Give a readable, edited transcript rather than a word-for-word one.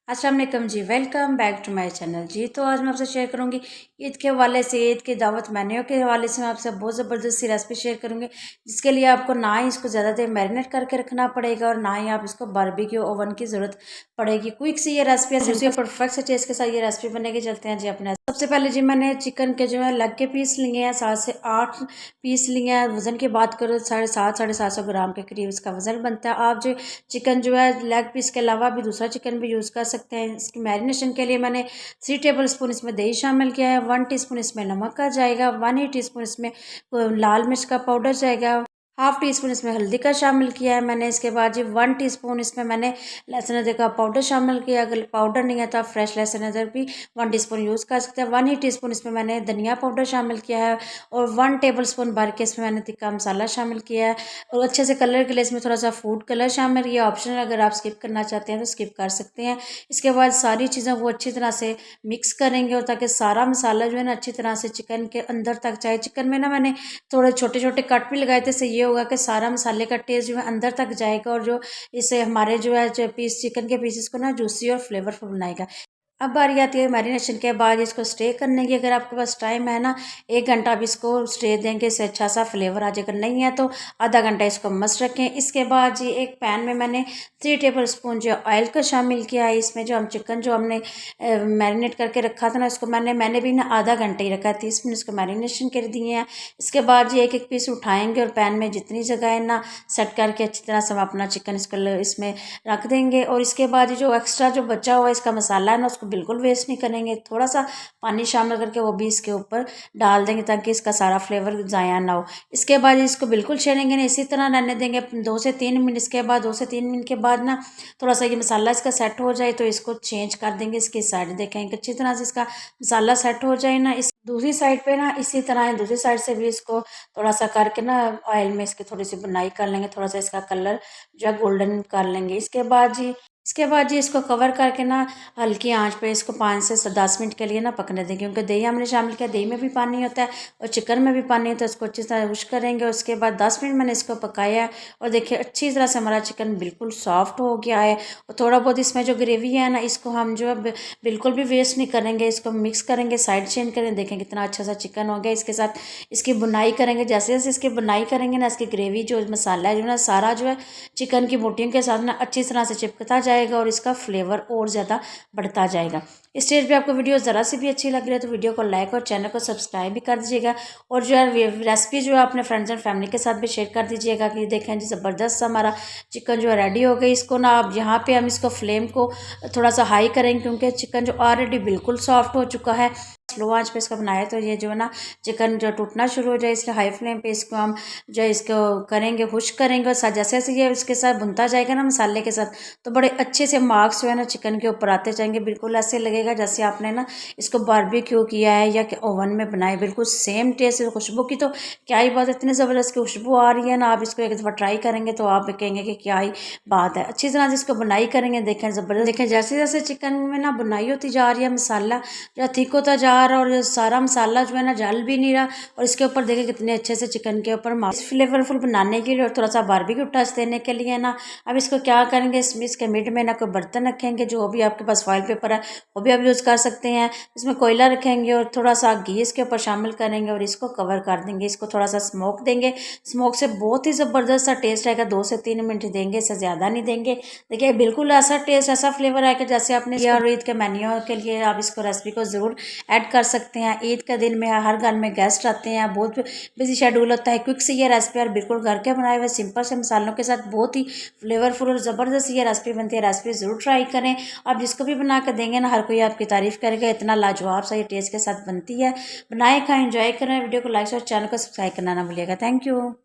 अस्सलाम वालेकुम जी, welcome back to my channel जी। तो आज मैं आपसे शेयर करूंगी ईद के हवाले से, ईद की दावत मेन्यू के हवाले से मैं आपसे बहुत ज़बरदस्त सी रेसिपी शेयर करूंगी, जिसके लिए आपको ना ही इसको ज़्यादा देर मैरिनेट करके रखना पड़ेगा और ना ही आप इसको बारबेक्यू ओवन की ज़रूरत पड़ेगी। क्विक सी ये रेसिपी है, सिंपल परफेक्ट से टेस्ट के साथ ये रेसिपी बनेगी। चलते हैं जी अपने। सबसे पहले जी मैंने चिकन के जो है लेग के पीस लिए हैं, 7 से 8 पीस लिए हैं। वज़न की बात करो 750 ग्राम के करीब इसका वज़न बनता है। आप जो चिकन जो है लेग पीस के अलावा भी दूसरा चिकन भी यूज़ कर सकते हैं। इसकी मैरिनेशन के लिए मैंने 3 टेबल स्पून इसमें दही शामिल किया है, 1 टीस्पून इसमें नमक का जाएगा, 1 ही टीस्पून इसमें लाल मिर्च का पाउडर जाएगा, हाफ टी स्पून इसमें हल्दी का शामिल किया है मैंने। इसके बाद जी 1 टीस्पून इसमें मैंने लहसुन अदरक का पाउडर शामिल किया। अगर पाउडर नहीं है तो आप फ्रेश लहसुन अदरक भी 1 टीस्पून यूज़ कर सकते हैं। 1 ही टीस्पून इसमें मैंने धनिया पाउडर शामिल किया है और 1 टेबल स्पून भर के इसमें मैंने तिक्का मसाला शामिल किया है। और अच्छे से कलर के लिए इसमें थोड़ा सा फूड कलर शामिल किया, ऑप्शनल, अगर आप स्किप करना चाहते हैं तो स्किप कर सकते हैं। इसके बाद सारी चीज़ों को अच्छी तरह से मिक्स करेंगे और ताकि सारा मसाला जो है ना अच्छी तरह से चिकन के अंदर तक जाए। चिकन में ना मैंने थोड़े छोटे छोटे कट भी लगाए थे, इससे ये होगा कि सारा मसाले का टेस्ट जो है अंदर तक जाएगा और जो इससे हमारे जो है जो पीस चिकन के पीसेस को ना जूसी और फ्लेवरफुल बनाएगा। अब बारी आती है मैरिनेशन के बाद इसको स्टे करने की। अगर आपके पास टाइम है ना, 1 घंटा आप इसको स्टे देंगे, इससे अच्छा सा फ्लेवर आ जाएगा। नहीं है तो आधा घंटा इसको मस्ट रखें। इसके बाद जी एक पैन में मैंने 3 टेबल स्पून जो ऑयल का शामिल किया है। इसमें जो हम चिकन जो हमने मैरिनेट करके रखा था ना, इसको मैंने भी ना आधा घंटा ही रखा है, 30 मिनट इसको मैरिनेशन कर दिए हैं। इसके बाद जी एक एक पीस उठाएंगे और पैन में जितनी जगह है ना सेट करके अच्छी तरह से हम अपना चिकन इसमें रख देंगे। और इसके बाद जो एक्स्ट्रा जो बचा हुआ इसका मसाला है ना, उसको बिल्कुल वेस्ट नहीं करेंगे। थोड़ा सा पानी शामिल करके वो भी इसके ऊपर डाल देंगे ताकि इसका सारा फ्लेवर ज़ाया ना हो। इसके बाद इसको बिल्कुल छेड़ेंगे नहीं, इसी तरह रहने देंगे 2 से 3 मिनट। इसके बाद 2 से 3 मिनट के बाद ना थोड़ा सा ये मसाला इसका सेट हो जाए तो इसको चेंज कर देंगे। इसकी साइड देखेंगे अच्छी तरह से इसका मसाला सेट हो जाए ना। इस दूसरी साइड पे ना इसी तरह दूसरी साइड से भी इसको थोड़ा सा करके ना ऑयल में इसकी थोड़ी सी बुनाई कर लेंगे, थोड़ा सा इसका कलर जो है गोल्डन कर लेंगे। इसके बाद जी इसको कवर करके ना हल्की आंच पे इसको 5 से 10 मिनट के लिए ना पकने देंगे, क्योंकि दही हमने शामिल किया, दही में भी पानी होता है और चिकन में भी पानी होता है। इसको अच्छी तरह खुश करेंगे। उसके बाद 10 मिनट मैंने इसको पकाया है और देखिए अच्छी तरह से हमारा चिकन बिल्कुल सॉफ्ट हो गया है। और थोड़ा बहुत इसमें जो ग्रेवी है ना, इसको हम जो है बिल्कुल भी वेस्ट नहीं करेंगे, इसको मिक्स करेंगे, साइड चेंज करेंगे। देखें कितना अच्छा सा चिकन हो गया। इसके साथ इसकी बुनाई करेंगे, जैसे जैसे इसकी बुनाई करेंगे ना, इसकी ग्रेवी जो मसाला है जो ना सारा जो है चिकन की बोटियों के साथ ना अच्छी तरह से चिपकता जाएगा और इसका फ्लेवर और ज़्यादा बढ़ता जाएगा। इस स्टेज पे आपको वीडियो ज़रा सी भी अच्छी लग रही है तो वीडियो को लाइक और चैनल को सब्सक्राइब भी कर दीजिएगा। और जो है रेसिपी जो है अपने फ्रेंड्स एंड फैमिली के साथ भी शेयर कर दीजिएगा कि देखें जी ज़बरदस्त हमारा चिकन जो है रेडी हो गई। इसको ना आप यहाँ पे हम इसको फ्लेम को थोड़ा सा हाई करेंगे, क्योंकि चिकन जो ऑलरेडी बिल्कुल सॉफ्ट हो चुका है। स्लो आंच पे इसका बनाया तो ये जो है ना चिकन जो टूटना शुरू हो जाए, इसलिए हाई फ्लेम पे इसको हम जो इसको करेंगे, खुश करेंगे। और जैसे जैसे ये उसके साथ भुनता जाएगा ना मसाले के साथ, तो बड़े अच्छे से मार्क्स जो है ना चिकन के ऊपर आते जाएंगे। बिल्कुल ऐसे लगेगा जैसे आपने ना इसको बारबेक्यू किया है या कि ओवन में बनाए, बिल्कुल सेम टेस्ट। खुशबू की तो क्या ही बात है, इतनी ज़बरदस्त खुशबू आ रही है ना। आप इसको एक दफ़ा ट्राई करेंगे तो आप कहेंगे कि क्या ही बात है। अच्छी तरह से इसको बुनाई करेंगे। देखें ज़बरदस्त, देखें जैसे जैसे चिकन में ना बुनाई होती जा रही है, मसाला जो थिक होता जा रहा है और सारा मसाला जो है ना जल भी नहीं रहा। और इसके ऊपर देखें कितने अच्छे से चिकन के ऊपर फ्लेवरफुल बनाने के लिए और थोड़ा सा बारबेक्यू टच देने के लिए ना अब इसको क्या करेंगे, इसके मिड में ना कोई बर्तन रखेंगे, जो भी आपके पास फॉइल पेपर है वो भी आप यूज़ कर सकते हैं। इसमें कोयला रखेंगे और थोड़ा सा घी इसके ऊपर शामिल करेंगे और इसको कवर कर देंगे। इसको थोड़ा सा स्मोक देंगे। स्मोक से बहुत ही ज़बरदस्त सा टेस्ट आएगा। 2 से 3 मिनट देंगे, इससे ज़्यादा नहीं देंगे। देखिए बिल्कुल ऐसा टेस्ट, ऐसा फ्लेवर आएगा जैसे आपने ईद के मेन्यू के लिए आप इसको रेसिपी को ज़रूर ऐड कर सकते हैं। ईद के दिन में हर घर में गेस्ट आते हैं, बहुत बिजी शेड्यूल होता है। क्विक से ये रेसिपी और बिल्कुल घर के बनाए हुए सिंपल से मसालों के साथ बहुत ही फ्लेवरफुल और ज़बरदस्त ये रेसिपी बनती है। रेसिपी ज़रूर ट्राई करें। आप जिसको भी बना कर देंगे ना, हर कोई आपकी तारीफ़ करेगा, इतना लाजवाब सा ये टेस्ट के साथ बनती है। बनाए खाएं, एंजॉय करें। वीडियो को लाइक और चैनल को सब्सक्राइब करना ना भूलिएगा। Thank you.